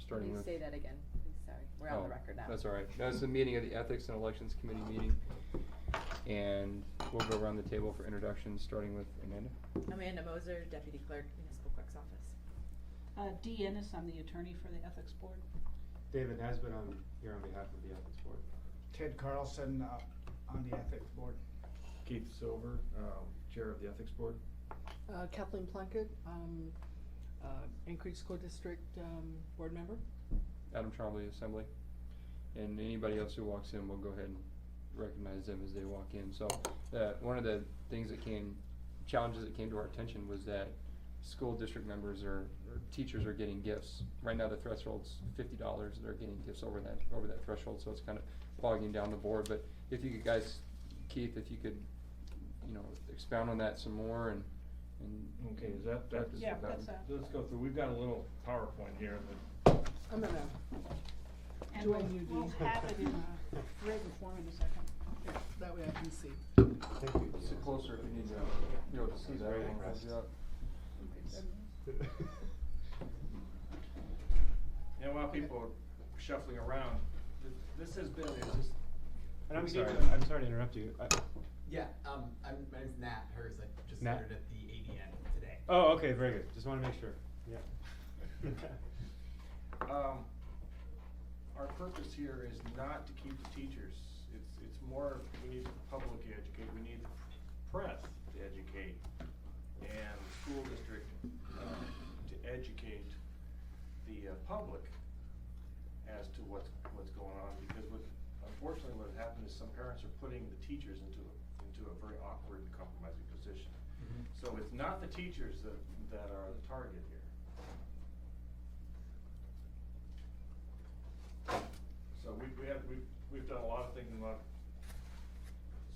starting Please with. say that again, please, sorry, we're on the record now. That's all right. That was the meeting of the Ethics and Elections Committee meeting. And we'll go around the table for introductions, starting with Amanda. Amanda Moser, Deputy Clerk, Municipal Clerk's Office. Dee Ennis, I'm the attorney for the Ethics Board. David Nesbitt, I'm here on behalf of the Ethics Board. Ted Carlson, on the Ethics Board. Keith Silver, Chair of the Ethics Board. Kathleen Plunkett, Anchorage School District Board Member. Adam Trombley, Assembly. And anybody else who walks in, we'll go ahead and recognize them as they walk in. So, one of the things challenges that came to our attention was that school district members or teachers are getting gifts. Right now the threshold's $50, they're getting gifts over that threshold, so it's kind of bogging down the board. But if you could guys, Keith, if you could, expound on that some more and Okay, is that? Yeah, that's Let's go through, we've got a little PowerPoint here that. I'm gonna And join you, we'll Dee. have it in a written form in a second. Yeah, that way I can see. Thank you. sit closer if you need to be able to see that. Very I'll hold impressed. you up. And while people are shuffling around, this has been, And I'm we sorry, need to- I'm sorry to interrupt you. Yeah, my name's Nat Hers. I just Nat? started at the ADN today. Oh, okay, very good. Just want to make sure. Yeah. our purpose here is not to keep the teachers. It's more, we need the public to educate, we need the press to educate, and the school district to educate the public as to what's going on, because unfortunately what happened is some parents are putting the teachers into a very awkward and compromising position. Mm-hmm. So it's not the teachers that are the target here. So we've done a lot of things in life.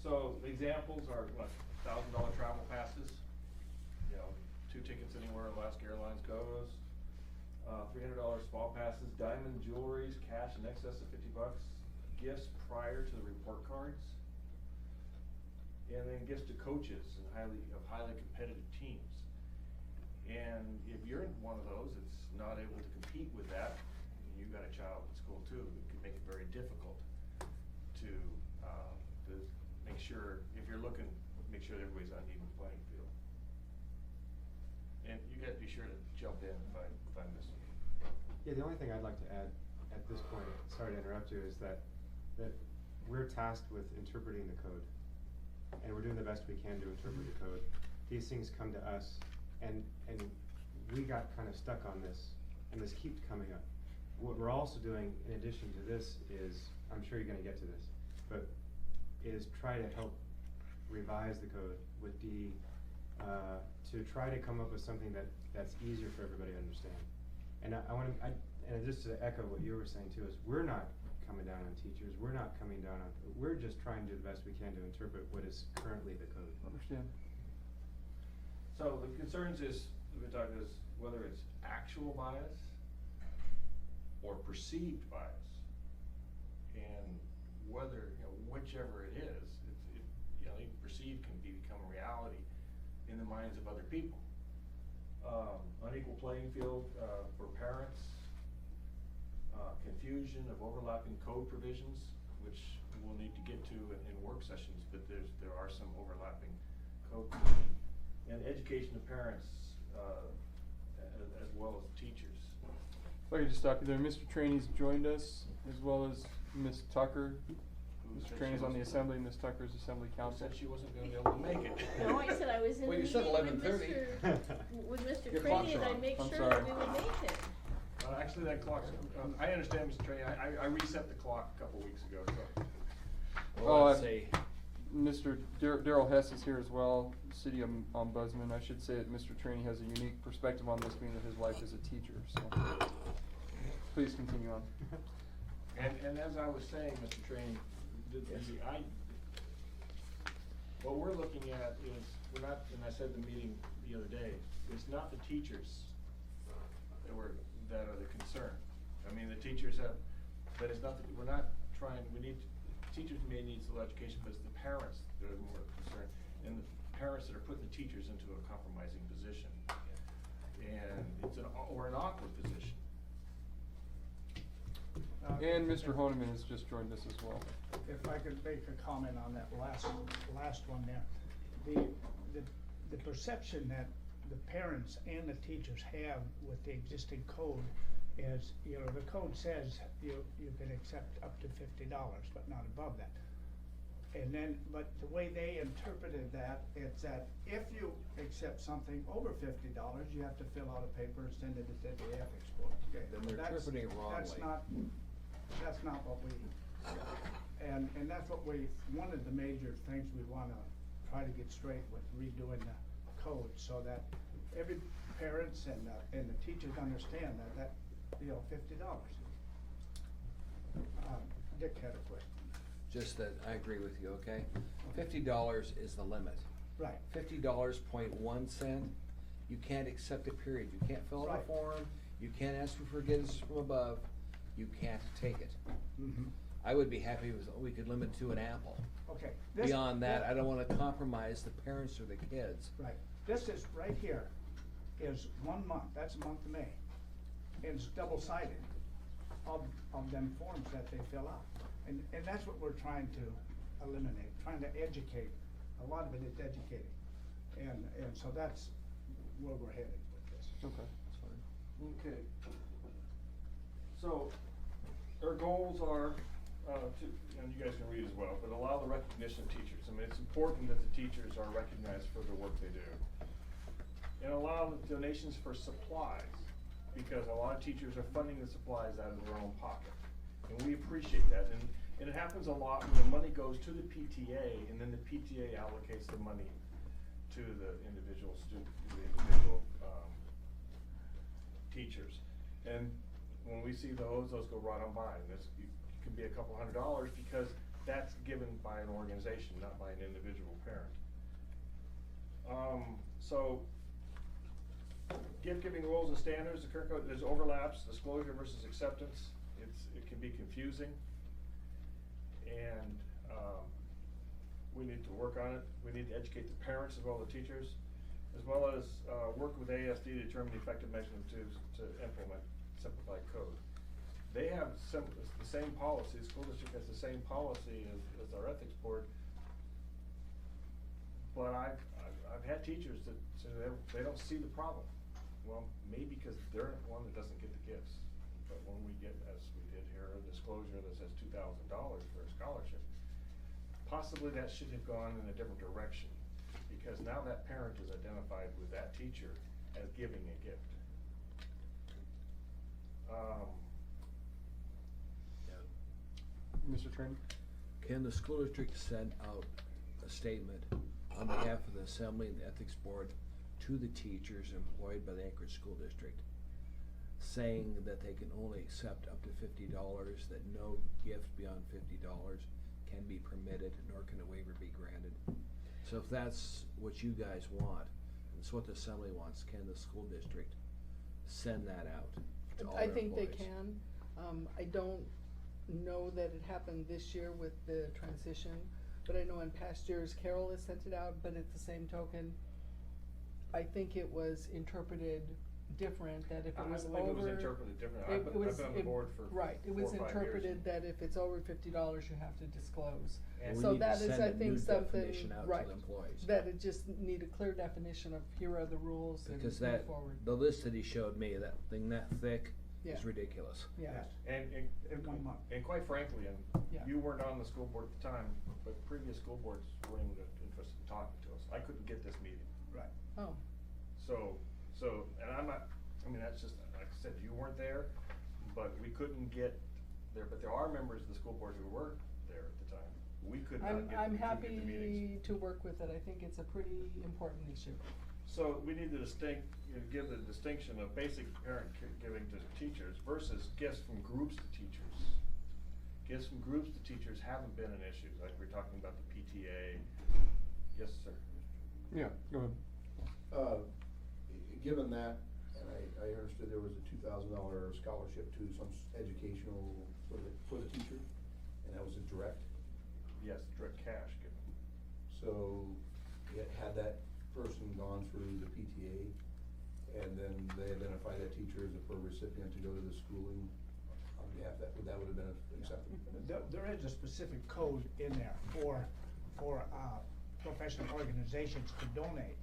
So the examples are like $1,000 travel passes, 2 tickets anywhere Alaska Airlines goes, $300 spa passes, diamond jewelries, cash in excess of $50, gifts prior to the report cards, and then gifts to coaches and highly competitive teams. And if you're in one of those that's not able to compete with that, you've got a child in school too, it can make it very difficult to make sure, if you're looking, make sure that everybody's on an even playing field. And you gotta be sure to jump in if I miss it. Yeah, the only thing I'd like to add at this point, sorry to interrupt you, is that we're tasked with interpreting the code. And we're doing the best we can to interpret the code. These things come to us, and we got kind of stuck on this, and this keeps coming up. What we're also doing, in addition to this, is, I'm sure you're gonna get to this, but is try to help revise the code with Dee, to try to come up with something that's easier for everybody to understand. And and just to echo what you were saying too, is we're not coming down on teachers, we're not coming down on, we're just trying to do the best we can to interpret what is currently the code. Understand. So the concerns is, we're talking is whether it's actual bias or perceived bias. And whether, whichever it is, perceived can become a reality in the minds of other people. Unequal playing field for parents, confusion of overlapping code provisions, which we'll need to get to in work sessions, but there are some overlapping code provisions, and education of parents as well as teachers. If I could just stop you there, Mr. Trainey's joined us, as well as Ms. Tucker. Who Mr. said Trainey's she on the wasn't- assembly, Ms. Tucker's assembly Who counsel. said she wasn't gonna be able to make it? No, I said I was in Well, the you said meeting with 11:30. Mr. Your clock's Craney, and I'd wrong. make I'm sure sorry. that we would make it. Actually, that clock's, I understand, Mr. Trainey, I reset the clock a couple weeks ago, so. Oh, Mr. Daryl Hess is here as well, city ombudsman. I should say that Mr. Trainey has a unique perspective on this, being that his wife is a teacher, so. Please continue on. And as I was saying, Mr. Trainey, what we're looking at is, we're not, and I said in the meeting the other day, it's not the teachers that are the concern. I mean, the teachers have, but it's not, we're not trying, teachers may need some education, but it's the parents that are more concerned, and the parents that are putting the teachers into a compromising position. And it's an awkward position. And Mr. Honeman has just joined us as well. If I could make a comment on that last one there. The perception that the parents and the teachers have with the existing code is, you know, the code says you can accept up to $50, but not above that. And then, but the way they interpreted that, it's that if you accept something over $50, you have to fill out a paper and send it to the ethics board. Okay, Then they're interpreting it That's wrongly. not what we, and that's what one of the major things we wanna try to get straight with redoing the code, so that every parents and the teachers understand that, you know, $50. Dick had a question. Just that I agree with you, okay? $50 is the limit. Right. $50.01, you can't accept it, period. You can't fill out a Right. form, you can't ask for forgiveness from above, you can't take it. Mm-hmm. I would be happy if we could limit to an apple. Okay. Beyond that, I don't wanna compromise the parents or the kids. Right. This is, right here, is 1 month, that's the month of May. And it's double-sided of them forms that they fill out. And that's what we're trying to eliminate, trying to educate. A lot of it is educating. And so that's where we're headed with this. Okay, that's fine. Okay. So, our goals are, and you guys can read as well, but allow the recognition of teachers. I mean, it's important that the teachers are recognized for the work they do. And allow the donations for supplies, because a lot of teachers are funding the supplies out of their own pocket. And we appreciate that, and it happens a lot when the money goes to the PTA, and then the PTA allocates the money to the individual teachers. And when we see those go right on by, and it can be a couple $100 because that's given by an organization, not by an individual parent. So, gift giving rules and standards, the current code, there's overlaps, disclosure versus acceptance, it can be confusing. And, we need to work on it, we need to educate the parents as well as the teachers, as well as, work with ASD to determine the effective measurement to implement simplified code. They have the same policy, the school district has the same policy as our ethics board. But I've had teachers that say they don't see the problem. Well, maybe because they're the one that doesn't get the gifts. But when we get, as we did here, a disclosure that says $2,000 for a scholarship, possibly that should have gone in a different direction. Because now that parent is identified with that teacher as giving a gift. Mr. Tran? Can the school district send out a statement on behalf of the assembly and the ethics board to the teachers employed by the Anchorage School District, saying that they can only accept up to $50, that no gift beyond $50 can be permitted, nor can a waiver be granted? So if that's what you guys want, and it's what the assembly wants, can the school district send that out to all I their think they employees? can. I don't know that it happened this year with the transition, but I know in past years Carol has sent it out, but at the same token, I think it was interpreted different, that if it was over. I believe it was interpreted different. I've been on the board for Right, it 4 was or 5 years. interpreted that if it's over $50, you have to disclose. And we So need to that is, send I a think, new something, definition out to right, the employees. that it just need a clear definition of here are the rules and Because move that, forward. the list that he showed me, that thing that thick, Yeah. is ridiculous. Yeah. And, In 1 month. and quite frankly, and Yeah. you weren't on the school board at the time, but previous school boards were interested in talking to us. I couldn't get this meeting. Right. Oh, So, and I'm not, I mean, that's just, like I said, you weren't there, but we couldn't get there, but there are members of the school board who were there at the time. We could not get, I'm couldn't get the meetings. happy to work with it, I think it's a pretty important issue. So we need to give the distinction of basic parent giving to teachers versus gifts from groups to teachers. Gifts from groups to teachers haven't been an issue, like we're talking about the PTA. Yes, sir. Yeah, go ahead. Given that, and I understood there was a $2,000 scholarship to some educational, for the teacher, and that was a direct. Yes, direct cash given. So, had that person gone through the PTA, and then they identify that teacher as a recipient to go to the schooling on behalf, that would have been acceptable. There is a specific code in there for professional organizations to donate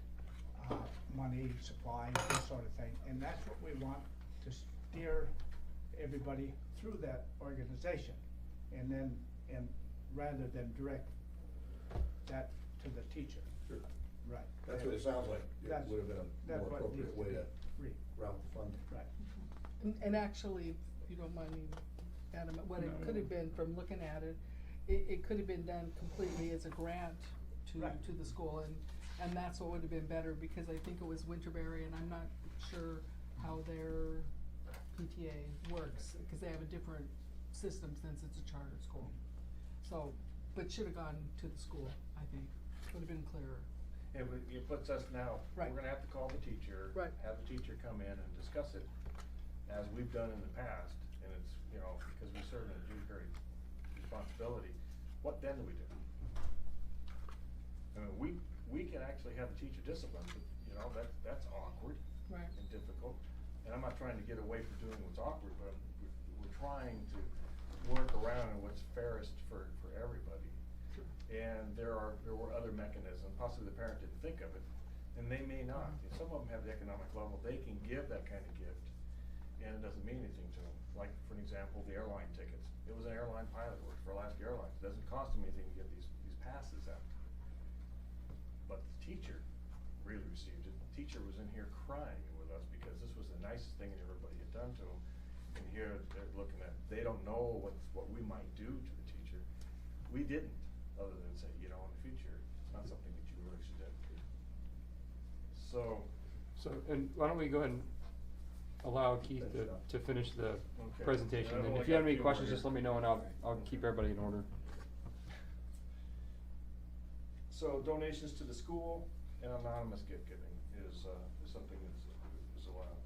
money, supplies, this sort of thing. And that's what we want to steer everybody through that organization. And then, rather than direct that to the teacher. Sure. Right. That's what it sounds like, it That's- would have been a that's more what needs appropriate way to read. route the fund. Right. And actually, if you don't mind me, Adam, what it No. could have been, from looking at it, it could have been done completely as a grant Right. to the school, and that's what would have been better, because I think it was Winterberry, and I'm not sure how their PTA works, because they have a different system since it's a charter school. So, but should have gone to the school, I think, would have been clearer. It puts us now, Right. we're gonna have to call the teacher. Right. Have the teacher come in and discuss it, as we've done in the past, and it's, you know, because we serve an adjudicatory responsibility, what then do we do? I mean, we can actually have the teacher disciplined, but, you know, that's awkward. Right. And difficult, and I'm not trying to get away from doing what's awkward, but we're trying to work around what's fairest for everybody. And there were other mechanisms, possibly the parent didn't think of it, and they may not. Some of them have the economic level, they can give that kind of gift, and it doesn't mean anything to them. Like, for an example, the airline tickets. It was an airline pilot worked for Alaska Airlines. It doesn't cost them anything to give these passes out. But the teacher really received it. The teacher was in here crying with us because this was the nicest thing that everybody had done to them. And here they're looking at, they don't know what we might do to the teacher. We didn't, other than say, you know, in the future, it's not something that you really should do. So, And why don't we go ahead and allow Keith Finish it up. to finish the Okay. presentation, I've and only if you have got any a few more questions, here. just let me know and I'll keep everybody in order. so donations to the school and anonymous gift giving is something is allowed.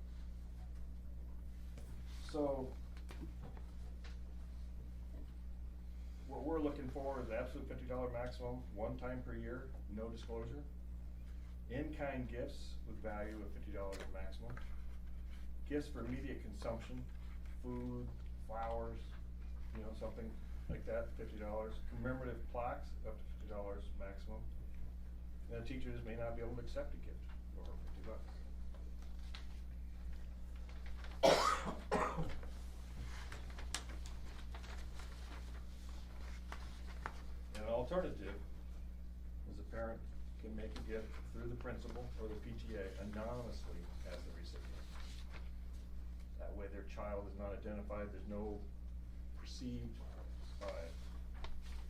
So, what we're looking for is absolute $50 maximum, one time per year, no disclosure. In-kind gifts with value of $50 maximum. Gifts for immediate consumption, food, flowers, you know, something like that, $50. Commemorative plaques, up to $50 maximum. And the teachers may not be able to accept a gift for $50. An alternative is a parent can make a gift through the principal or the PTA anonymously as the recipient. That way their child is not identified, there's no perceived bias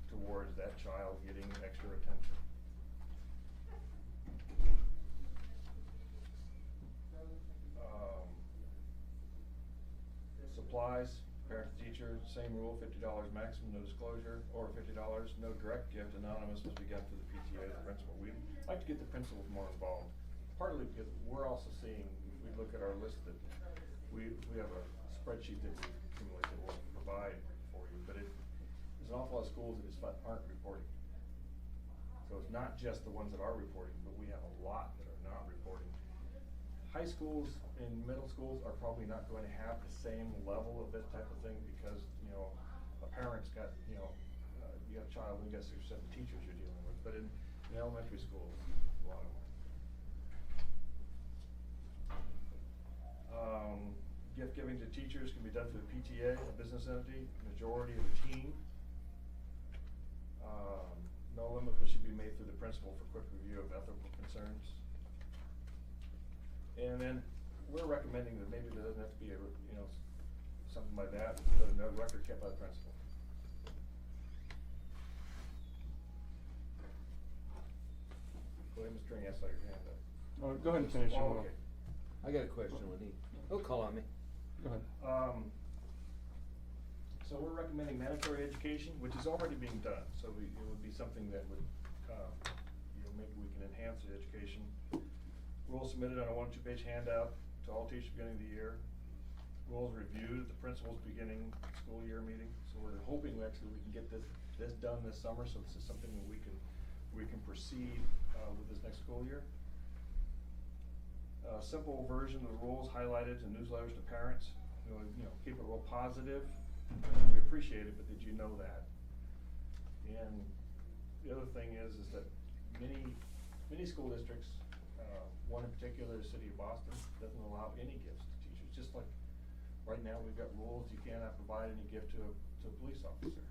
towards that child getting extra attention. Supplies, parent to teacher, same rule, $50 maximum, no disclosure, or $50, no direct gift, anonymous must be given to the PTA or the principal. We'd like to get the principals more involved, partly because we're also seeing, we look at our list that we have a spreadsheet that we accumulate that we'll provide for you, but there's an awful lot of schools that just aren't reporting. So it's not just the ones that are reporting, but we have a lot that are not reporting. High schools and middle schools are probably not going to have the same level of this type of thing because, you know, a parent's got, you know, you got a child and you got 6 or 7 teachers you're dealing with, but in elementary schools, a lot of them. Gift giving to teachers can be done through the PTA, a business entity, majority of the team. No limit, but should be made through the principal for quick review of ethical concerns. And then we're recommending that maybe there doesn't have to be a, you know, something like that, no record kept by the principal. Go ahead, Mr. Ring, I saw your hand up. Oh, go ahead and finish. and Oh, we'll- okay. I got a question when he'll call on me. Go ahead. So we're recommending mandatory education, which is already being done, so it would be something that would, you know, maybe we can enhance the education. Rules submitted on a 1 or 2 page handout to all teachers beginning of the year. Rules reviewed at the principal's beginning school year meeting, so we're hoping we can get this done this summer, so this is something that we can proceed, with this next school year. Simple version of the rules highlighted in newsletters to parents, you know, keep it real positive, We appreciate it, but did you know that? And the other thing is that many school districts, one in particular, the city of Boston, doesn't allow any gifts to teachers. Just like right now, we've got rules, you cannot provide any gift to a police officer.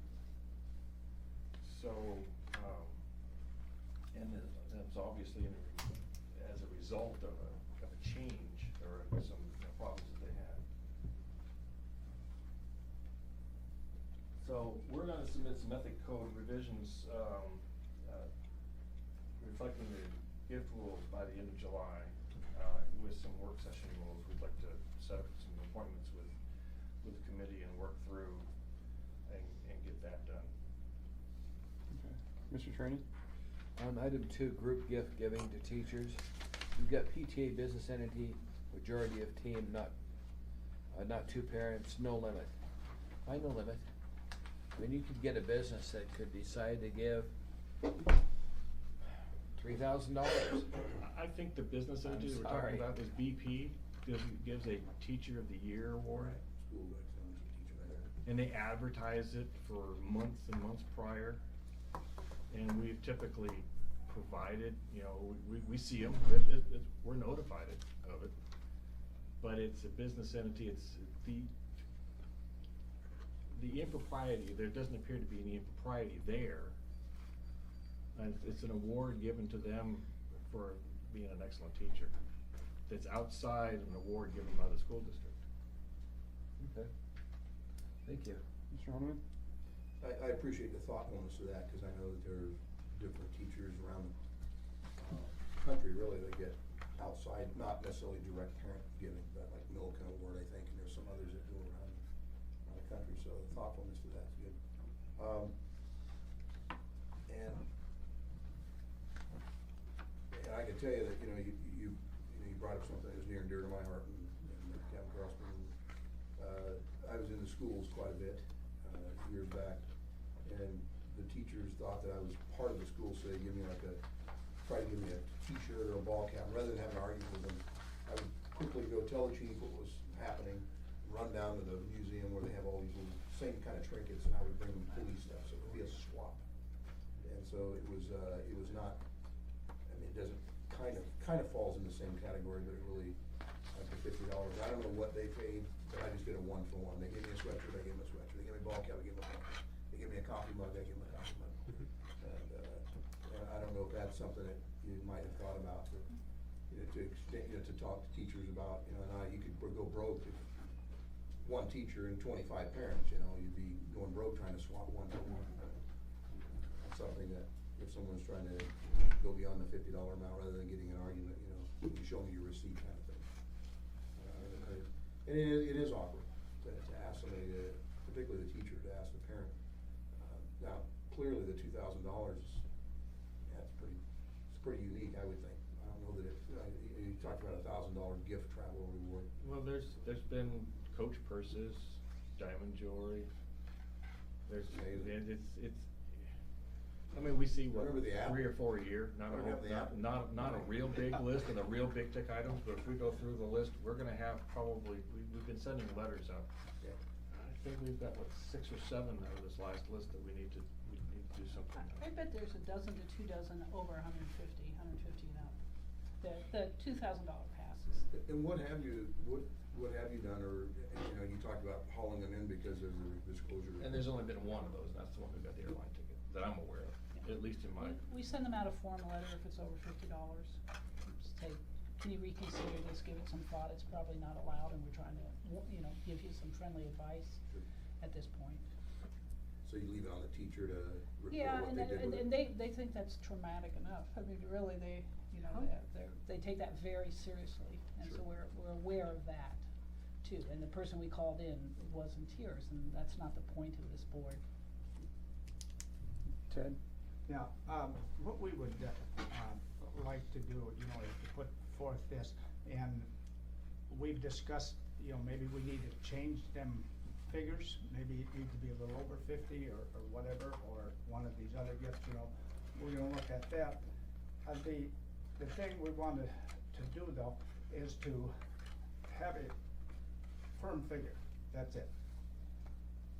So, and that's obviously as a result of a change or some problems that they had. So we're gonna submit some ethic code revisions, reflecting the gift rules by the end of July, with some work session rules. We'd like to set up some appointments with the committee and work through and get that done. Okay. Mr. Trainee? On item 2, group gift giving to teachers, you've got PTA business entity, majority of team, not 2 parents, no limit. Why no limit? I mean, you could get a business that could decide to give $3,000. I think the business I'm entity we're sorry. talking about is BP, gives a Teacher of the Year award. School excellence teacher right there. And they advertise it for months and months prior. And we've typically provided, we see them, we're notified of it. But it's a business entity, it's the impropriety, there doesn't appear to be any impropriety there. It's an award given to them for being an excellent teacher. That's outside of an award given by the school district. Okay. Thank you. Mr. Honeman? I appreciate the thoughtfulness of that, cause I know that there are different teachers around the country really that get outside, not necessarily direct parent giving, but like Milliken Award, I think, and there's some others that go around the country, so the thoughtfulness of that's good. And I can tell you that, you brought up something that was near and dear to my heart, and Kevin Crossman, I was in the schools quite a bit, years back, and the teachers thought that I was part of the school, so they try to give me a t-shirt or a ball cap, rather than have an argument with them, I would quickly go tell the chief what was happening, run down to the museum where they have all these little same kind of trinkets, and I would bring them police stuff, so it would be a swap. And so it was not, I mean, it doesn't, kind of falls in the same category, but it really, like the $50, I don't know what they paid, but I just did a 1-for-1. They gave me a sweatshirt, I gave them a sweatshirt. They gave me a ball cap, I gave them a ball cap. They gave me a coffee mug, I gave them a coffee mug. And I don't know if that's something that you might have thought about, but, to extend, to talk to teachers about, and you could go broke if one teacher and 25 parents, you'd be going broke trying to swap 1-for-1. That's something that, if someone's trying to go beyond the $50 amount rather than getting an argument, you show me your receipt kind of thing. And it is awkward to ask somebody, particularly the teacher, to ask the parent. Now, clearly the $2,000, it's pretty unique, I would think. I don't know that you talked about $1,000 gift travel reward. Well, there's been Coach purses, diamond jewelry. There's, Amazing. I mean, we see what, Remember the app? 3 or 4 a year, not a, Remember the app? not a real big list of the real big tick items, but if we go through the list, we're gonna have probably, we've been sending letters out. Yeah. I think we've got, 6 or 7 out of this last list that we need to do something. I bet there's a dozen to 2 dozen over 150 and up. The $2,000 passes. And what have you done, or, you talked about hauling them in because of the disclosure. And there's only been one of those, and that's the one who got the airline ticket, that I'm aware of, at least in my. We send them out a form letter if it's over $50. Just say, can you reconsider this, give it some thought, it's probably not allowed, and we're trying to, give you some friendly advice Sure. at this point. So you leave it on the teacher to Yeah, report what and they did with it? and they think that's traumatic enough. I mean, really, they take that very seriously, and so Sure. we're aware of that too. And the person we called in was in tears, and that's not the point of this board. Ted? Now, what we would, like to do, is to put forth this, and we've discussed, maybe we need to change them figures, maybe it needs to be a little over 50 or whatever, or one of these other gifts, we're gonna look at that. The thing we wanted to do though, is to have a firm figure, that's it.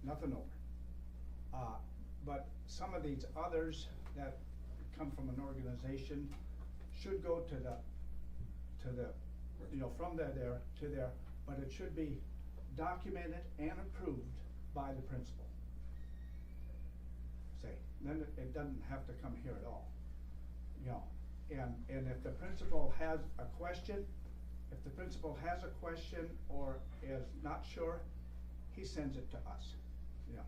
nothing over. But some of these others that come from an organization should go to the, you know, from there to there, but it should be documented and approved by the principal. Say, then it doesn't have to come here at all, you know, and if the principal has a question, or is not sure, he sends it to us, you know.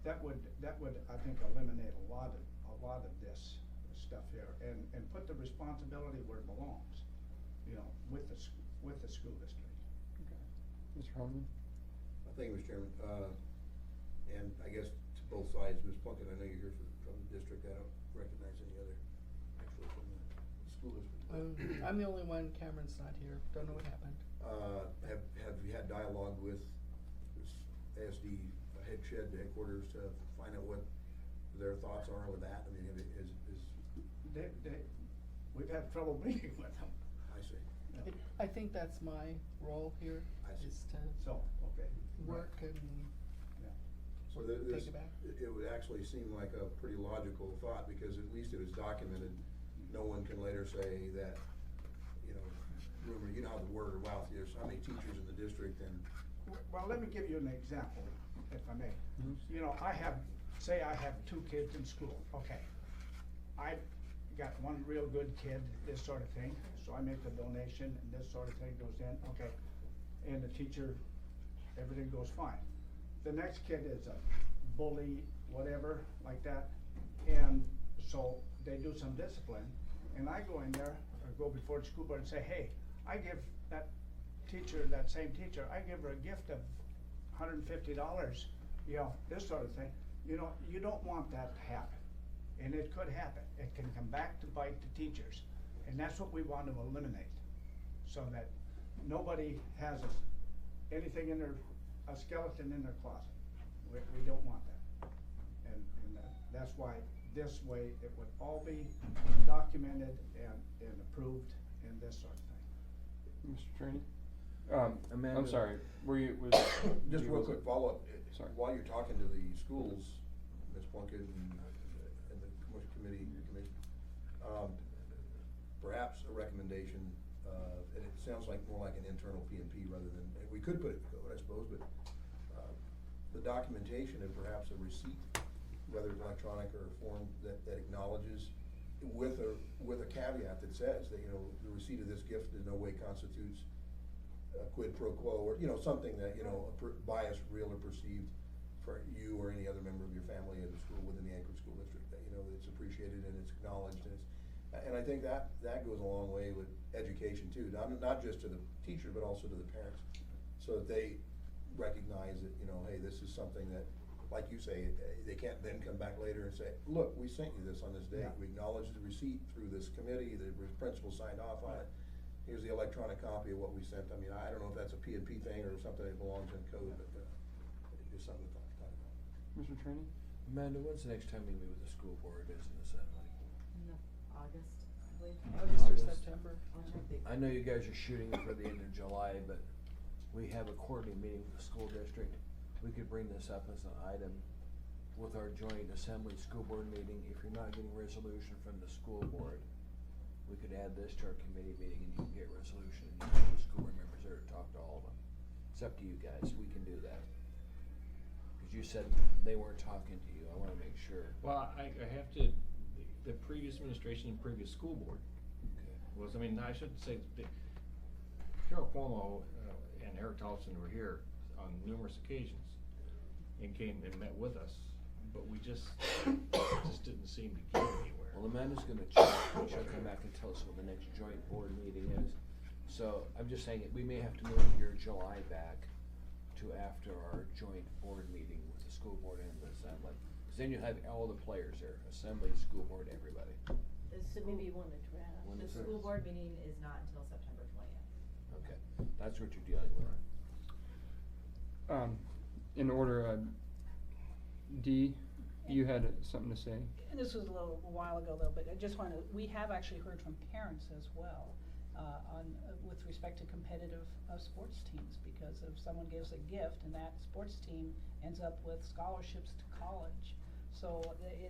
That would, I think, eliminate a lot of this stuff here, and put the responsibility where it belongs, you know, with the school district. Okay. Mr. Harmon? Thank you, Mr. Chairman. And I guess to both sides, Ms. Plunkett, I know you're here from the district. I don't recognize any other actually from the school district. I'm the only one, Cameron's not here, don't know what happened. Have you had dialogue with this ASD headquarters to find out what their thoughts are with that? I mean, We've had trouble meeting with them. I see. Yeah. I think that's my role here, I see. is to So, okay. work and Yeah. So this, Take it back. it would actually seem like a pretty logical thought, because at least it was documented. No one can later say that, you know, rumor, you know how the word of mouth, there's how many teachers in the district, and Well, let me give you an example, if I may. Mhm. You know, say I have 2 kids in school, okay. I got one real good kid, this sort of thing, so I make a donation and this sort of thing goes in, okay. And the teacher, everything goes fine. The next kid is a bully, whatever, like that, and so they do some discipline, and I go in there, or go before the school board and say, hey, I give that teacher, that same teacher, I give her a gift of $150, you know, this sort of thing. You know, you don't want that to happen, and it could happen. It can come back to bite the teachers, and that's what we want to eliminate, so that nobody has anything in a skeleton in their closet. We don't want that, and that's why this way it would all be documented and approved and this sort of thing. Mr. Trainee? Amanda. I'm sorry, were you, was? just you real was- quick follow-up. Sorry. While you're talking to the schools, Ms. Plunkett and the commission, perhaps a recommendation, and it sounds like more like an internal P&P rather than, we could put it in code, I suppose, but, the documentation and perhaps a receipt, whether it's electronic or a form that acknowledges, with a caveat that says that, you know, the receipt of this gift in no way constitutes a quid pro quo, or, you know, something that, you know, bias, real or perceived, for you or any other member of your family in the school, within the Anchorage School District, that, you know, it's appreciated and it's acknowledged, and and I think that goes a long way with education too, not just to the teacher, but also to the parents, so that they recognize that, you know, hey, this is something that, like you say, they can't then come back later and say, look, we sent you this on this date, Yeah. we acknowledged the receipt through this committee, the principal signed off on it. Here's the electronic copy of what we sent. I mean, I don't know if that's a P&P thing or something that belongs in code, but it's just something to talk about. Mr. Trainee? Amanda, when's the next time we meet with the school board as an assembly? No, August, I believe. August or August. September. I'll check the. I know you guys are shooting for the end of July, but we have a quarterly meeting with the school district. We could bring this up as an item with our joint assembly school board meeting. If you're not getting resolution from the school board, we could add this to our committee meeting and you can get resolution and you can have the school board members there to talk to all of them. It's up to you guys, we can do that. Cause you said they weren't talking to you, I wanna make sure. Well, I have to, the previous administration and previous school board Okay. was, I mean, I shouldn't say, Carol Cuomo and Eric Tolson were here on numerous occasions and came and met with us, but we just didn't seem to get anywhere. Well, Amanda's gonna check, and she'll come back and tell us what the next joint board meeting is. So, I'm just saying, we may have to move your July back to after our joint board meeting with the school board and the assembly. Cause then you'll have all the players there, assembly, school board, everybody. So maybe you wanna draft. When The is it? school board meeting is not until September 20th. Okay, that's what you're dealing with. In order, Dee, you had something to say? And this was a while ago though, but I just wanna, we have actually heard from parents as well, with respect to competitive, sports teams, because if someone gives a gift and that sports team ends up with scholarships to college, so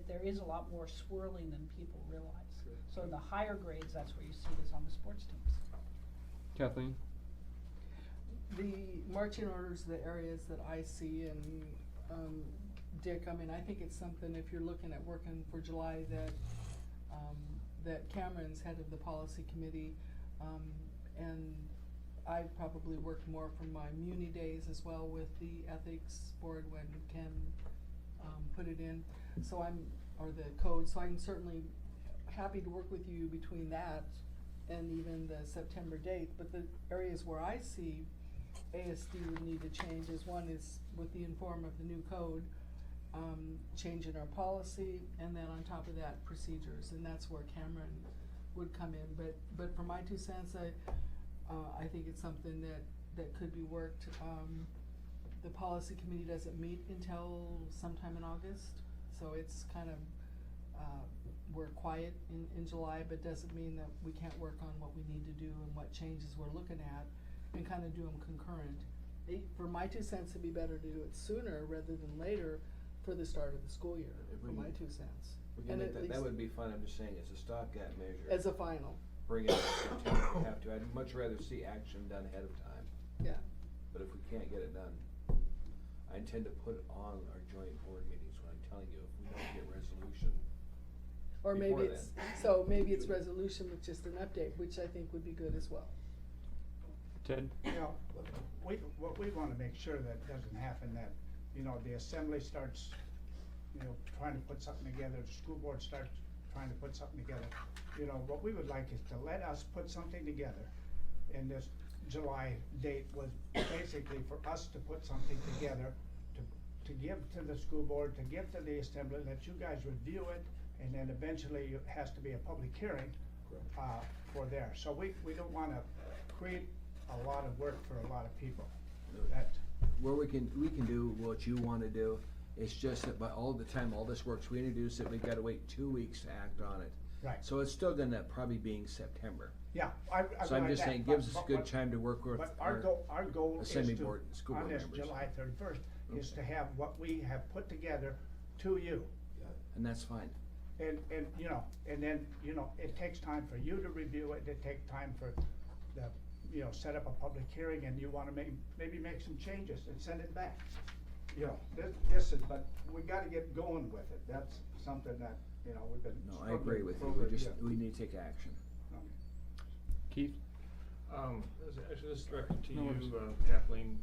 there is a lot more swirling than people realize. Sure. So in the higher grades, that's where you see this on the sports teams. Kathleen? The marching orders, the areas that I see, and, Dick, I mean, I think it's something, if you're looking at working for July, that Cameron's head of the policy committee, and I've probably worked more from my Muni days as well with the ethics board when Ken, put it in. So or the code, so I'm certainly happy to work with you between that and even the September date, but the areas where I see ASD would need to change is, one is with the inform of the new code, changing our policy, and then on top of that, procedures, and that's where Cameron would come in, but for my 2 cents, I think it's something that could be worked. The policy committee doesn't meet until sometime in August, so it's kind of, we're quiet in July, but doesn't mean that we can't work on what we need to do and what changes we're looking at, and kind of do them concurrent. For my 2 cents, it'd be better to do it sooner rather than later for the start of the school year, If for we my can- 2 cents. We can And make at that, that least- would be fine, I'm just saying, it's a stopgap measure. As a final, Bring it up to September if we have to, I'd much rather see action done ahead of time, yeah. but if we can't get it done, I intend to put it on our joint board meetings, when I'm telling you, if we don't get resolution. Or maybe before it's, then. so maybe it's resolution with just an update, which I think would be good as well. Ted? You know, what we wanna make sure that doesn't happen, that, you know, the assembly starts, you know, trying to put something together, the school board starts trying to put something together. You know, what we would like is to let us put something together, and this July date was basically for us to put something together to give to the school board, to give to the assembly, let you guys review it, and then eventually it has to be a public hearing, for there. So we don't wanna create a lot of work for a lot of people. That, Where we can do what you wanna do, it's just that by all the time all this works, we introduce it, we gotta wait 2 weeks to act on it. right, So it's still gonna probably being September. yeah, So I'm just saying, gives us good time to work with But our our goal is assembly to, board, school on board this members. July 31st, is to Okay. have what we have put together to you. And that's fine. And, you know, and then, you know, it takes time for you to review it, it takes time for the, you know, set up a public hearing, and you wanna maybe make some changes and send it back. You know, this is, but we gotta get going with it, that's something that, you know, we've been No, I agree struggling with you, over, we just, yeah. we need to take action. Keith? Actually, this is directed to No you, worries. Kathleen.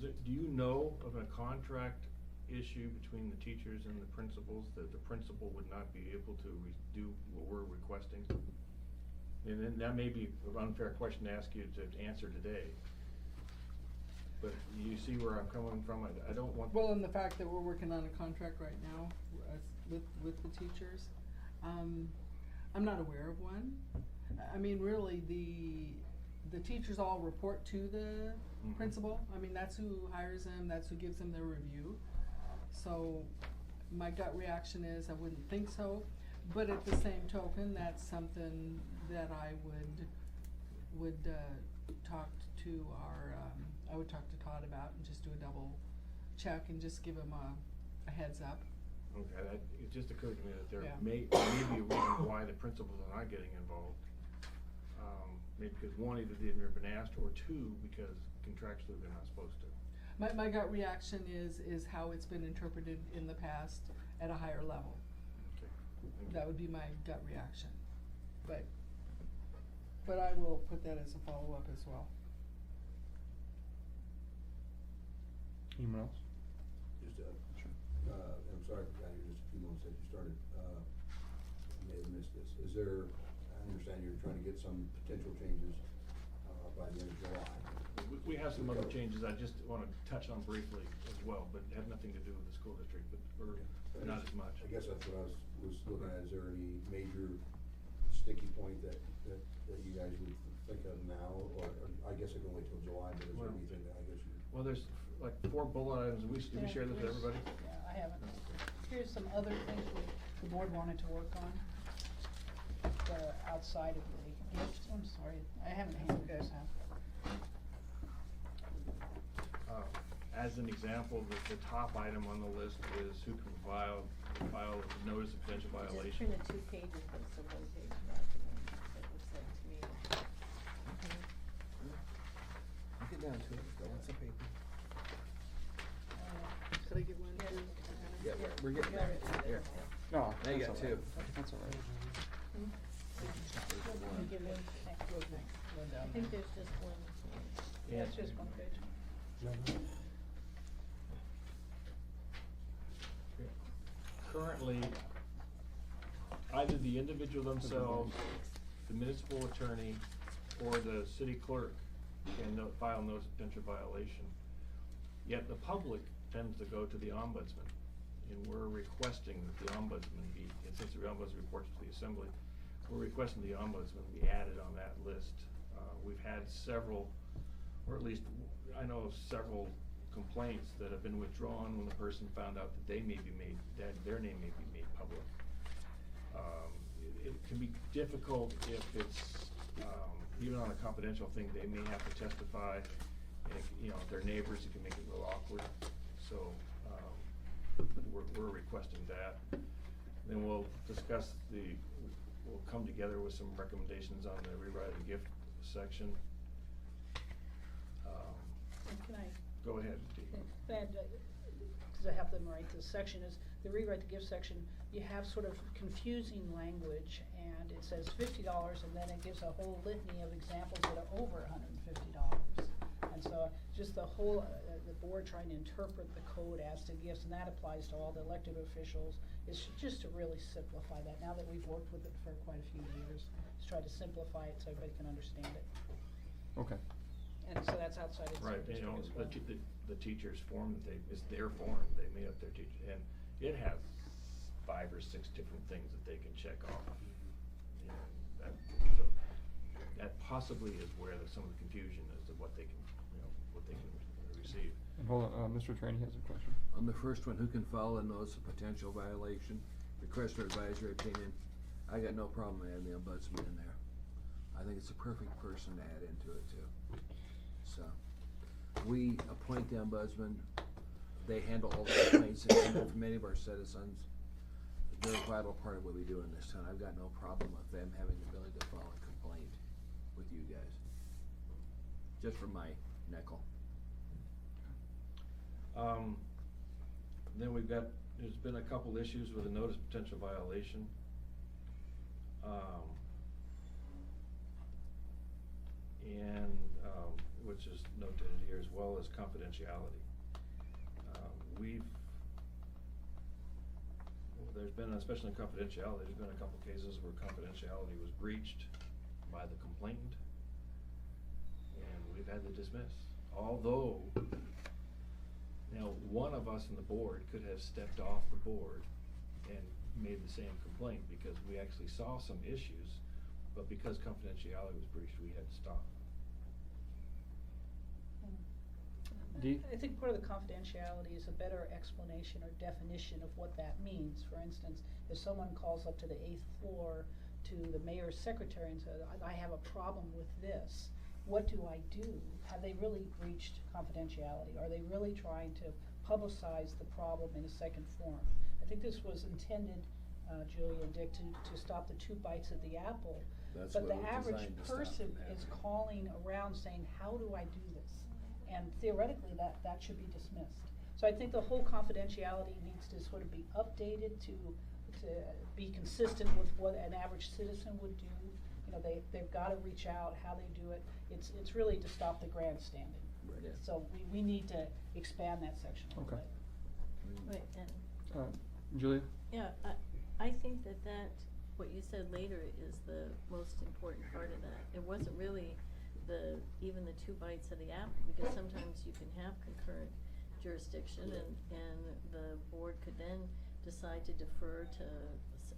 Do you know of a contract issue between the teachers and the principals that the principal would not be able to do what we're requesting? And then that may be an unfair question to ask you to answer today. But you see where I'm coming from, I don't want. Well, and the fact that we're working on a contract right now, with the teachers, I'm not aware of one. I mean, really, the teachers all report to the Mhm. principal, I mean, that's who hires them, that's who gives them their review. So, my gut reaction is I wouldn't think so, but at the same token, that's something that I would talk to I would talk to Todd about and just do a double check and just give him a heads up. Okay, it just occurred to me that there Yeah. may be a reason why the principals are not getting involved. Maybe because one, either they've never been asked, or two, because contractually they're not supposed to. My gut reaction is how it's been interpreted in the past at a higher level. Okay. Thank you. That would be my gut reaction. But I will put that as a follow-up as well. Anyone else? Just, I'm sorry, I got here just a few moments that you started, I may have missed this. Is there, I understand you're trying to get some potential changes, by the end of July. We have some other changes I just wanna touch on briefly as well, but have nothing to do with the school district, or not as much. I guess that's what I was looking at, is there any major sticky point that you guys would think of now, or I guess I can wait till July, but is there Well- anything that I guess you? Well, there's like 4 bullet items, did we Yeah, share this with here's- everybody? Yeah, I haven't. Here's some other things the board wanted to work on, outside of gift, I'm sorry, I haven't handed this out. As an example, the top item on the list is who can file a notice of potential Just violation. printed 2 pages, but it's a 1-page document that was sent to me. Get down to it, go on some paper. Could I get one too? Yeah, we're getting there. Here. No, Now you that's got all right. two. That's all right. There's one. Give it, go down I think there. there's just one. Yeah, it's just one page. Currently, either the individual themselves, the municipal attorney, or the city clerk can file notice of potential violation. Yet the public tends to go to the ombudsman, and we're requesting that the ombudsman be, and since the ombudsman reports to the assembly, we're requesting the ombudsman be added on that list. We've had several, or at least I know of several complaints that have been withdrawn when the person found out that they may be made, that their name may be made public. It can be difficult if it's, even on a confidential thing, they may have to testify, and, you know, if they're neighbors, it can make it a little awkward. So, we're requesting that. Then we'll discuss we'll come together with some recommendations on the rewrite the gift section. And can I? Go ahead, Dee. Because I have them right, this section is, the rewrite the gift section, you have sort of confusing language, and it says $50, and then it gives a whole litany of examples that are over $150. And so, just the whole, the board trying to interpret the code as to gifts, and that applies to all the elected officials, is just to really simplify that. Now that we've worked with it for quite a few years, let's try to simplify it so everybody can understand it. Okay. And so that's outside of the Right, district you know, as well. the teacher's form that it's their form, they made up their teacher, and it has 5 or 6 different things that they can check off. And so that possibly is where some of the confusion is of what they can, you know, what they can receive. And hold on, Mr. Trainee has a question. On the first one, who can file a notice of potential violation, request for advisory opinion, I got no problem adding the ombudsman in there. I think it's a perfect person to add into it too. So, we appoint the ombudsman, they handle all the complaints that come in from many of our citizens. They're a vital part of what we do in this town. I've got no problem with them having the ability to file a complaint with you guys. Just for my nickel. Then there's been a couple issues with a notice of potential violation. Which is noted here, as well as confidentiality. There's been, especially in confidentiality, there's been a couple cases where confidentiality was breached by the complainant, and we've had to dismiss. Although, now, one of us in the board could have stepped off the board and made the same complaint, because we actually saw some issues, but because confidentiality was breached, we had to stop. Dee? I think part of the confidentiality is a better explanation or definition of what that means. For instance, if someone calls up to the 8th floor to the mayor's secretary and says, I have a problem with this, what do I do? Have they really breached confidentiality? Are they really trying to publicize the problem in a second form? I think this was intended, Julia and Dick, to stop the 2 bites at the apple. That's But what the it was average designed to stop person from is happening. calling around saying, how do I do this? And theoretically, that should be dismissed. So I think the whole confidentiality needs to sort of be updated to be consistent with what an average citizen would do. You know, they've gotta reach out, how they do it. It's really to stop the grandstanding. Right, yeah. So we need to expand that section a little Okay. bit. Right, and, Julia? yeah, I think that what you said later is the most important part of that. It wasn't really even the 2 bites of the apple, because sometimes you can have concurrent jurisdiction, and the board could then decide to defer to,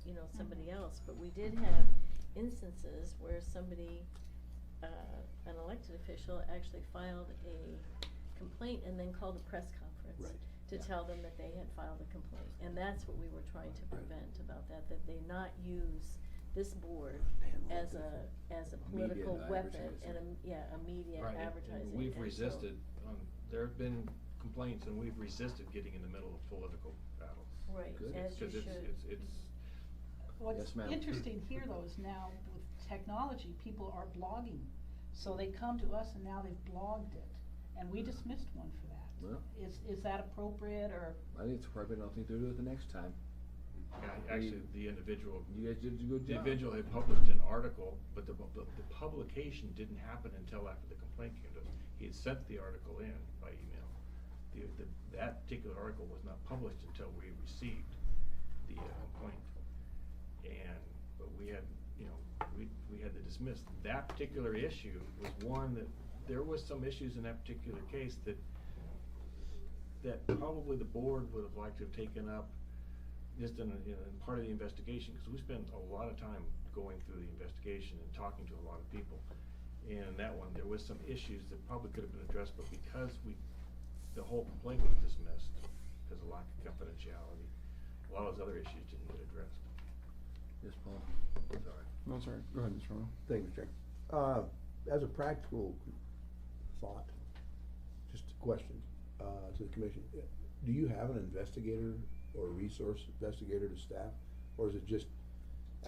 you know, somebody else. But we did have instances where somebody, an elected official, actually filed a complaint and then called a press conference Right, to yeah. tell them that they had filed a complaint. And that's what we were trying to prevent about that they not use this board Damn, as a political Media weapon advertising. and a media Right, and advertising. we've and so- resisted, there have been complaints and we've resisted getting in the middle of political battles. Right, Good. as you Cause should. it's, What's Yes, ma'am. interesting here though is now with technology, people are blogging. So they come to us and now they've blogged it, and we dismissed one for that. Well. Is that appropriate, or? I think it's probably nothing to do with it the next time. actually, the individual. You guys did a good The job. individual had published an article, but the publication didn't happen until after the complaint came to us. He had sent the article in by email. That particular article was not published until we received the complaint. But we had, we had to dismiss. That particular issue was one that, there was some issues in that particular case that probably the board would have liked to have taken up just in part of the investigation, because we spent a lot of time going through the investigation and talking to a lot of people. And in that one, there was some issues that probably could have been addressed, but because the whole complaint was dismissed because of lack of confidentiality, a lot of those other issues didn't get addressed. Yes, Paul, sorry. No, it's all right. Go ahead, Mr. Romo. Thank you, Mr. Chair. As a practical thought, just a question, to the commission, do you have an investigator or a resource investigator to staff? Or is it just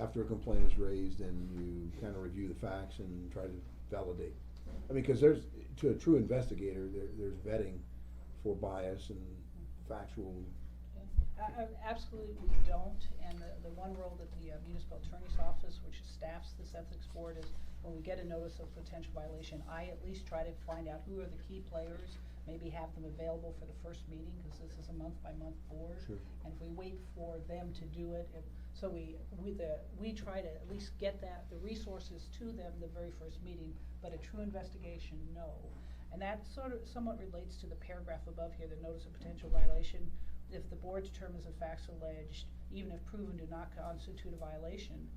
after a complaint is raised and you kind of review the facts and try to validate? I mean, cause to a true investigator, there's vetting for bias and factual. Absolutely we don't, and the one role that the municipal attorney's office, which staffs this ethics board, is when we get a notice of potential violation, I at least try to find out who are the key players, maybe have them available for the first meeting, cause this is a month-by-month board. Sure. And if we wait for them to do it, so we try to at least get the resources to them the very first meeting, but a true investigation, no. And that somewhat relates to the paragraph above here, the notice of potential violation. If the board determines the facts alleged, even if proven, do not constitute a violation,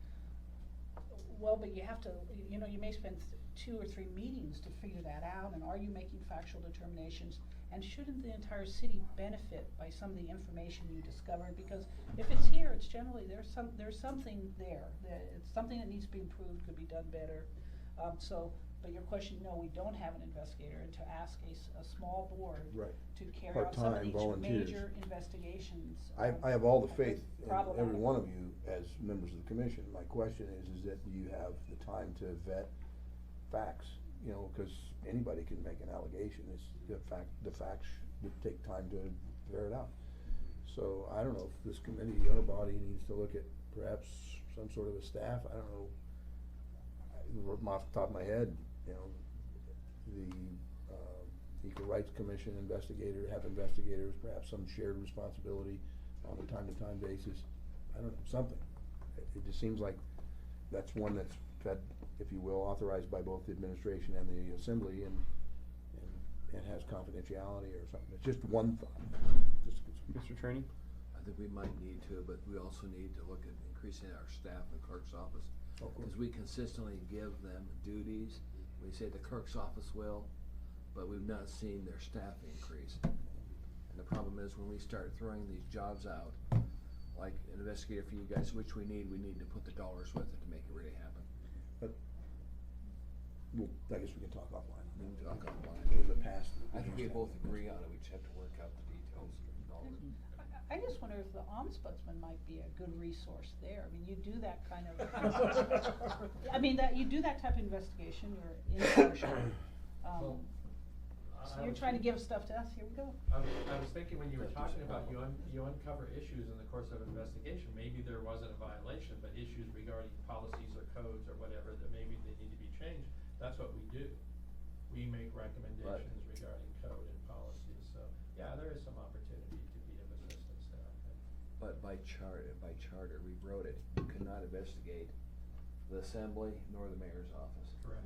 well, but you have to, you may spend 2 or 3 meetings to figure that out, and are you making factual determinations? And shouldn't the entire city benefit by some of the information you discovered? Because if it's here, it's generally, there's something there, it's something that needs to be improved, could be done better. But your question, no, we don't have an investigator, and to ask a small board Right. to carry out some of Part-time these volunteers. major investigations. I have all the faith in every problematic. one of you as members of the commission. My question is that do you have the time to vet facts? Cause anybody can make an allegation, it's the facts would take time to ferret out. So I don't know if this committee, your body needs to look at perhaps some sort of a staff, I don't know. Off the top of my head, the Equal Rights Commission have investigators, perhaps some shared responsibility on a time-to-time basis. I don't know, something. It just seems like that's one that's, if you will, authorized by both the administration and the assembly and has confidentiality or something. It's just one thought. Mr. Trainee? I think we might need to, but we also need to look at increasing our staff in the clerk's office. Of course. Because we consistently give them duties, we say the clerk's office will, but we've not seen their staff increase. And the problem is when we start throwing these jobs out, like an investigator for you guys, which we need to put the dollars with it to make it really happen. But, well, I guess we can talk offline. We can talk offline. In the past. I think we both agree on it, we just have to work out the details and all of it. I just wonder if the ombudsman might be a good resource there. I mean, you do that kind of, you do that type of investigation, you're impartial. So you're trying to give stuff to us, here we go. I was thinking when you were talking about you uncover issues in the course of investigation, maybe there wasn't a violation, but issues regarding policies or codes or whatever that maybe they need to be changed, that's what we do. We make recommendations regarding code and policies, so, yeah, there is some opportunity to be of assistance there, I think. But by charter, we wrote it, you cannot investigate the assembly nor the mayor's office. Correct.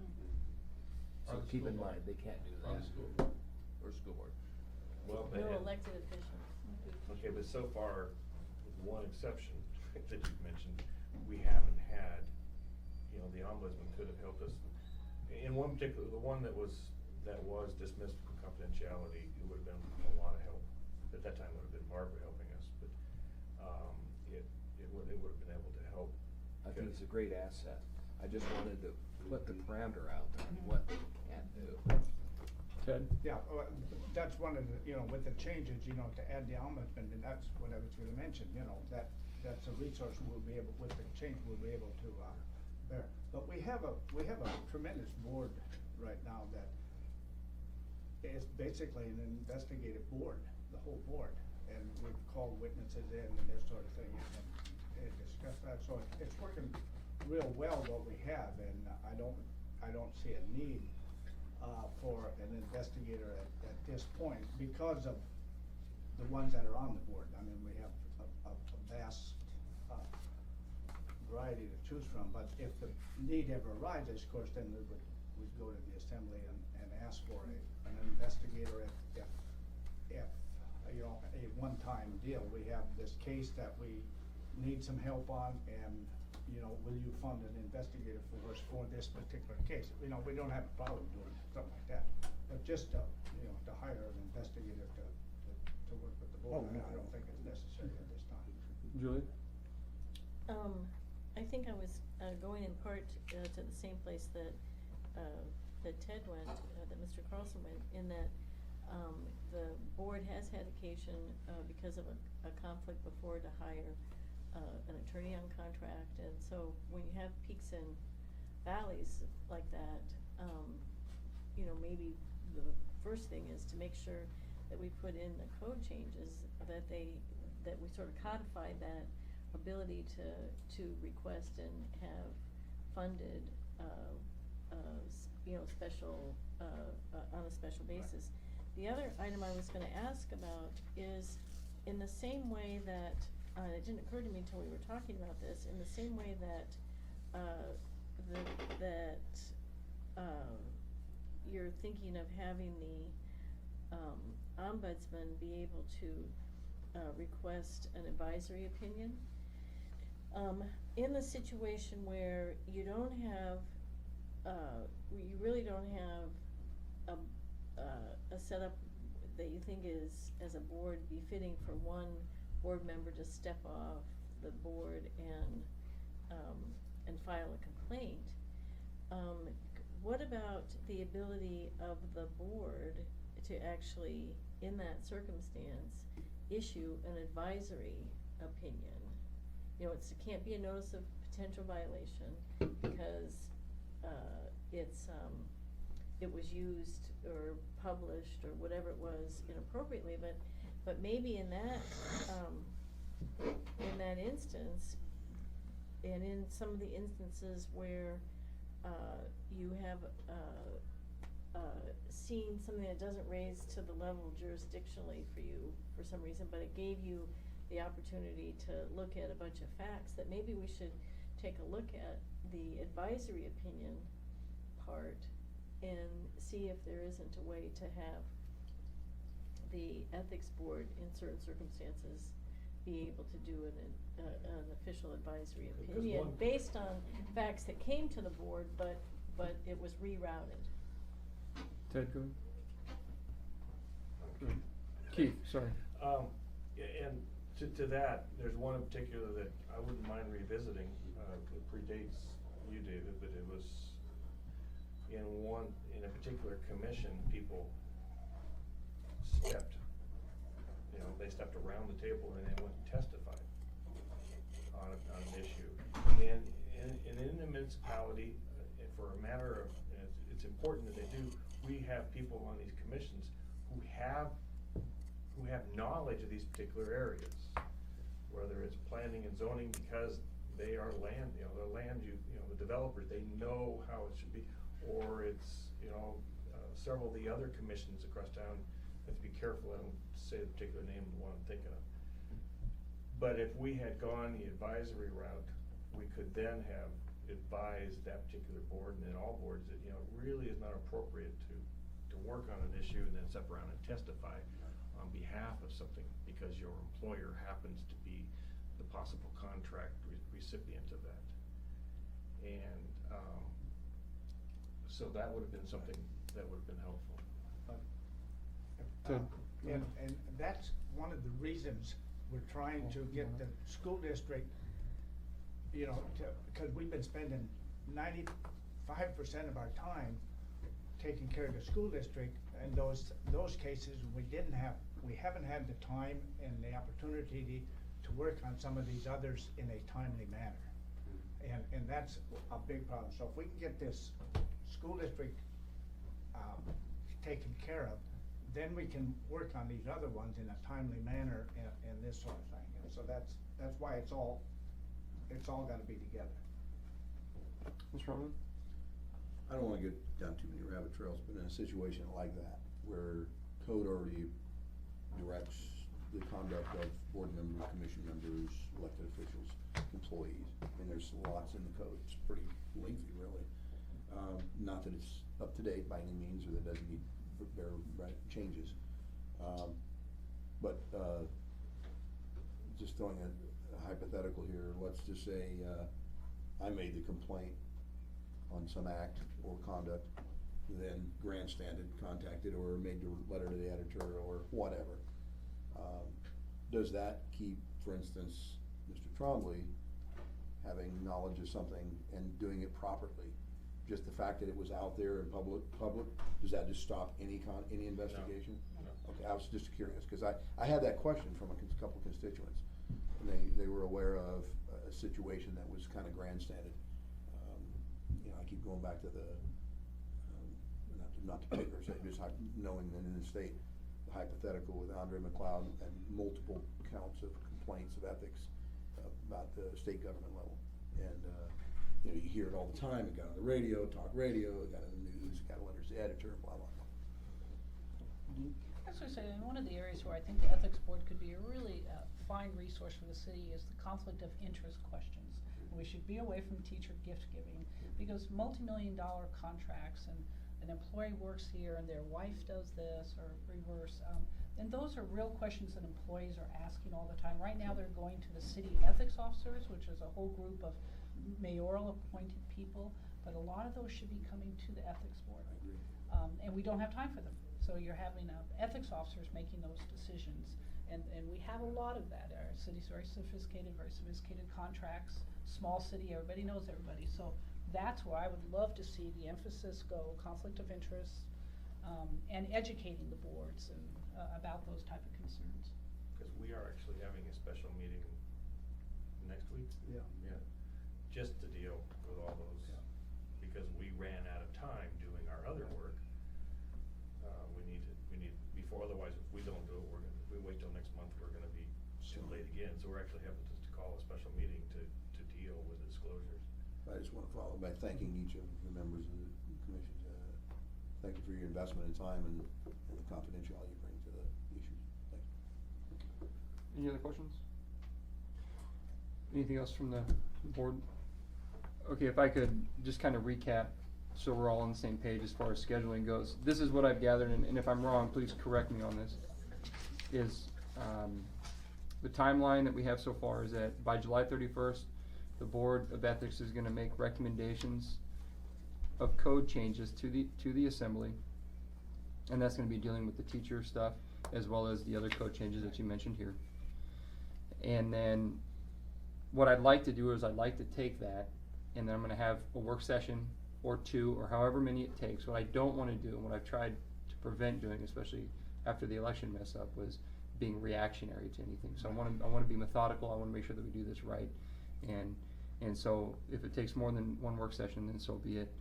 So Or the keep school in board. mind, they can't do Or that. the school board. Or school board. Well, No elected officials. Okay, but so far, with one exception that you've mentioned, we haven't had, the ombudsman could have helped us. In one particular, the one that was dismissed for confidentiality, it would have been a lot of help. At that time, it would have been Barbara helping us, but, it would have been able to help. I think Because is a great asset. I just wanted to put the parameter out there on what they can't do. Ted? Yeah, that's one of the, you know, with the changes, you know, to add the ombudsman, and that's what I was gonna mention, you know, that's a resource we'll be able, with the change, we'll be able to, bear. But we have a tremendous board right now that is basically an investigative board, the whole board. And we've called witnesses in and this sort of thing and discussed that, so it's working real well what we have, and I don't see a need for an investigator at this point because of the ones that are on the board. I mean, we have a vast variety to choose from, but if the need ever arises, of course, then we'd go to the assembly and ask for an investigator if you know, a one-time deal. We have this case that we need some help on, and you know, will you fund an investigator for us for this particular case? You know, we don't have a problem doing something like that, but just to, you know, to hire an investigator to work with the board, I don't think it's necessary at this time. Julie? I think I was going in part to the same place that Ted went, that Mr. Carlson went, in that the board has had occasion, because of a conflict before, to hire an attorney on contract, and so when you have peaks and valleys like that, you know, maybe the first thing is to make sure that we put in the code changes, that we sort of codify that ability to request and have funded, you know, special, on a special basis. The other item I was gonna ask about is, in the same way that, it didn't occur to me until we were talking about this, in the same way that, you're thinking of having the, ombudsman be able to, request an advisory opinion. In the situation where you don't have, you really don't have a setup that you think is, as a board, befitting for one board member to step off the board and file a complaint, what about the ability of the board to actually, in that circumstance, issue an advisory opinion? You know, it can't be a notice of potential violation because it was used or published or whatever it was inappropriately, but maybe in that instance, and in some of the instances where you have seen something that doesn't raise to the level jurisdictionally for you for some reason, but it gave you the opportunity to look at a bunch of facts, that maybe we should take a look at the advisory opinion part and see if there isn't a way to have the ethics board in certain circumstances be able to do an official advisory opinion based on facts that came to the board, but it was rerouted. Ted, go ahead. Keith, sorry. And to that, there's one in particular that I wouldn't mind revisiting. It predates you, David, but it was in a particular commission, people stepped, they stepped around the table and they went and testified on an issue. And in the municipality, for a matter of, it's important that they do, we have people on these commissions who have knowledge of these particular areas, whether it's planning and zoning, because they are land, the land the developers, they know how it should be, or it's, several of the other commissions across town. I have to be careful I don't say the particular name of the one I'm thinking of. But if we had gone the advisory route, we could then have advised that particular board and then all boards that, it really is not appropriate to work on an issue and then step around and testify on behalf of something because your employer happens to be the possible contract recipient of that. And so that would have been something that would have been helpful. And that's one of the reasons we're trying to get the school district you know, because we've been spending 95% of our time taking care of the school district, and those cases, we haven't had the time and the opportunity to work on some of these others in a timely manner. And that's a big problem. So if we can get this school district taken care of, then we can work on these other ones in a timely manner and this sort of thing. And so that's why it's all gotta be together. Mr. Roman? I don't wanna get down too many rabbit trails, but in a situation like that, where code already directs the conduct of board members, commission members, elected officials, employees, and there's lots in the code, it's pretty lengthy, really. Not that it's up to date by any means, or that doesn't need very changes. But just throwing a hypothetical here, let's just say, I made the complaint on some act or conduct, then grandstanded, contacted, or made the letter to the editor, or whatever. Does that keep, for instance, Mr. Trombley having knowledge of something and doing it properly? Just the fact that it was out there in public, does that just stop any investigation? No. Okay, I was just curious, cause I had that question from a couple constituents, and they were aware of a situation that was kinda grandstanded. You know, I keep going back to the, not to pick or say, just knowing that in the state, the hypothetical with Andre McLeod and multiple counts of complaints of ethics about the state government level. And, you know, you hear it all the time, it got on the radio, talk radio, it got in the news, it got letters to the editor, blah, blah, blah. As I said, and one of the areas where I think the ethics board could be a really fine resource for the city is the conflict of interest questions. We should be away from teacher gift giving, because multi-million-dollar contracts and an employee works here and their wife does this or reverse, and those are real questions that employees are asking all the time. Right now they're going to the city ethics officers, which is a whole group of mayoral appointed people, but a lot of those should be coming to the ethics board. I agree. And we don't have time for them. So you're having ethics officers making those decisions, and we have a lot of that. Our city's very sophisticated contracts, small city, everybody knows everybody. So that's where I would love to see the emphasis go, conflict of interest, and educating the boards and about those type of concerns. Cause we are actually having a special meeting next week. Yeah. Yeah, just to deal with all those, because we ran out of time doing our other work. We need, before, otherwise if we don't do it, if we wait till next month, we're gonna be too late again. So we're actually having to call a special meeting to deal with disclosures. I just wanna follow by thanking each of the members of the commission. Thank you for your investment in time and the confidentiality you bring to the issues. Thank you. Any other questions? Anything else from the board? Okay, if I could just kind of recap, so we're all on the same page as far as scheduling goes. This is what I've gathered, and if I'm wrong, please correct me on this, is the timeline that we have so far is that by July 31st, the Board of Ethics is gonna make recommendations of code changes to the assembly, and that's gonna be dealing with the teacher stuff, as well as the other code changes that you mentioned here. And then, what I'd like to do is I'd like to take that, and then I'm gonna have a work session or two, or however many it takes. What I don't wanna do, and what I've tried to prevent doing, especially after the election mess up, was being reactionary to anything. So I wanna be methodical, I wanna make sure that we do this right. And so if it takes more than one work session, then so be it.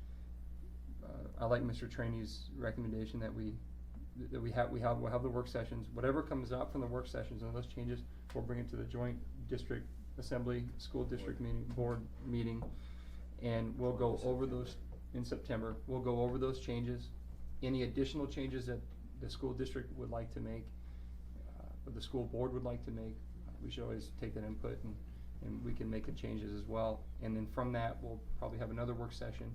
I like Mr. Trainey's recommendation that we'll have the work sessions. Whatever comes out from the work sessions and those changes, we'll bring it to the joint district assembly, school district board meeting, and we'll go over those in September. We'll go over those changes, any additional changes that the school district would like to make, or the school board would like to make. We should always take that input and we can make the changes as well. And then from that, we'll probably have another work session,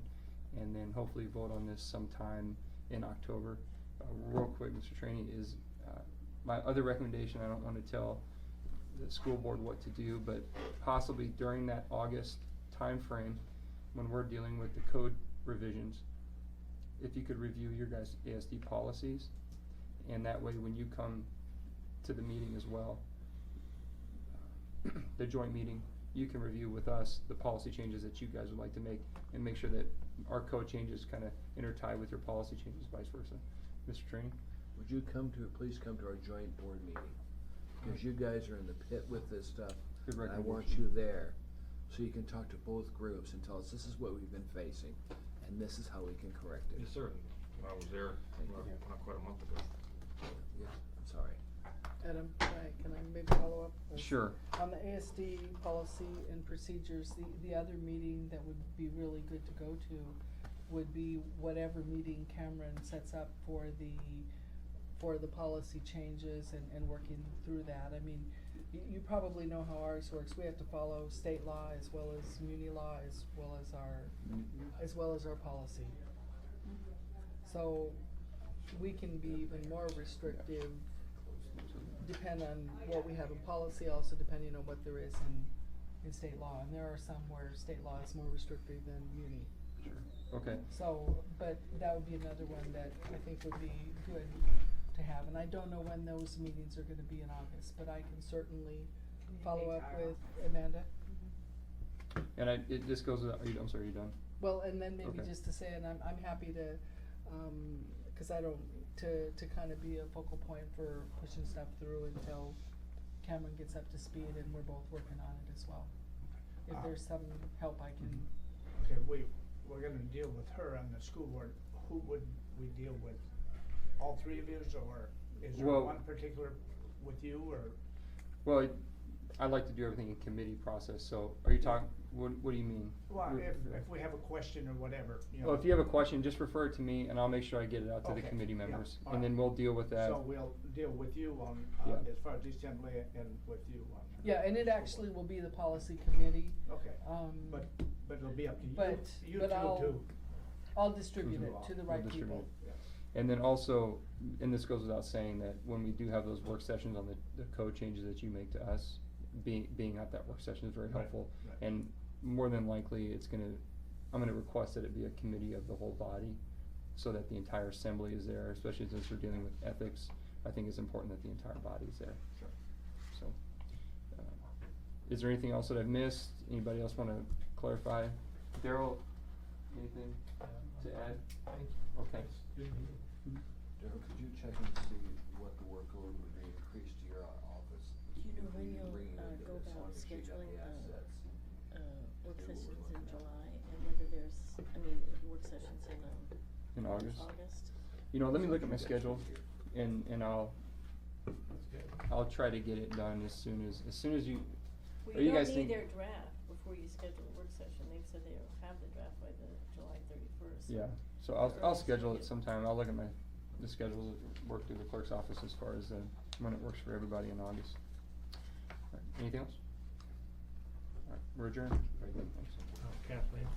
and then hopefully vote on this sometime in October. Real quick, Mr. Trainey, is my other recommendation, I don't want to tell the school board what to do, but possibly during that August timeframe, when we're dealing with the code revisions, if you could review your guys' ASD policies, and that way when you come to the meeting as well, the joint meeting, you can review with us the policy changes that you guys would like to make, and make sure that our code changes kinda intertie with your policy changes, vice versa. Mr. Trainee? Would you please come to our joint board meeting? Because you guys are in the pit with this stuff. Good And I want recommendation. you there, so you can talk to both groups and tell us, this is what we've been facing, and this is how we can correct it. Yes, sir. I was there, Thank you. not quite a month ago. Yeah, I'm sorry. Adam, can I maybe follow up? Sure. On the ASD policy and procedures, the other meeting that would be really good to go to would be whatever meeting Cameron sets up for the policy changes and working through that. I mean, you probably know how ours works. We have to follow state law as well as muni law as well as our policy. So we can be even more restrictive, depend on what we have in policy, also depending on what there is in state law. And there are some where state law is more restrictive than muni. Okay. So, but that would be another one that I think would be good to have. And I don't know when those meetings are gonna be in August, but I can certainly follow up with Amanda. And this goes without, I'm sorry, are you done? Well, and then maybe Okay. just to say, and I'm happy to, cause I don't, to kind of be a focal point for pushing stuff through until Cameron gets up to speed and we're both working on it as well. If there's some help I can. Okay, we're gonna deal with her on the school board. Who would we deal with? All three of yous, or is there Well- one particular with you, or? Well, I like to do everything in committee process, so are you talking, what do you mean? Well, if we have a question or whatever, you know. Well, if you have a question, just refer it to me and I'll make sure I get it out to the Okay, committee yeah, members. all And then right. we'll deal with that. So we'll deal with you on, Yeah. as far as the assembly and with you on. Yeah, and it actually will be the policy committee. Okay, But but it'll be up to you, but you but two too. I'll distribute it to the We'll right distribute people. it. And then also, and this goes without saying, that when we do have those work sessions on the code changes that you make to us, being at that work session is very Right, helpful. right. And more than likely, I'm gonna request that it be a committee of the whole body, so that the entire assembly is there, especially since we're dealing with ethics. I think it's important that the entire body is there. Sure. So, is there anything else that I've missed? Anybody else wanna clarify? Daryl, anything to add? Thank you. Okay. Good meeting. Daryl, could you check and see what the workload would be increased to your office? Do you know if when we you'll, bring it into go this about one, if you got scheduling the assets? work that we're sessions in looking at? July, and whether there's, work sessions In August? August? You know, let me look at my schedule and I'll That's good. try to get it done as soon as you, Well, are you you guys don't need think? their draft before you schedule a work session. They've said they'll have the draft by the July 31st. Yeah, so I'll schedule it sometime. I'll look at the schedules, work through the clerk's office as far as when it works for everybody in August. Alright, anything else? Alright, we're adjourned. Very good, thanks. Kathleen?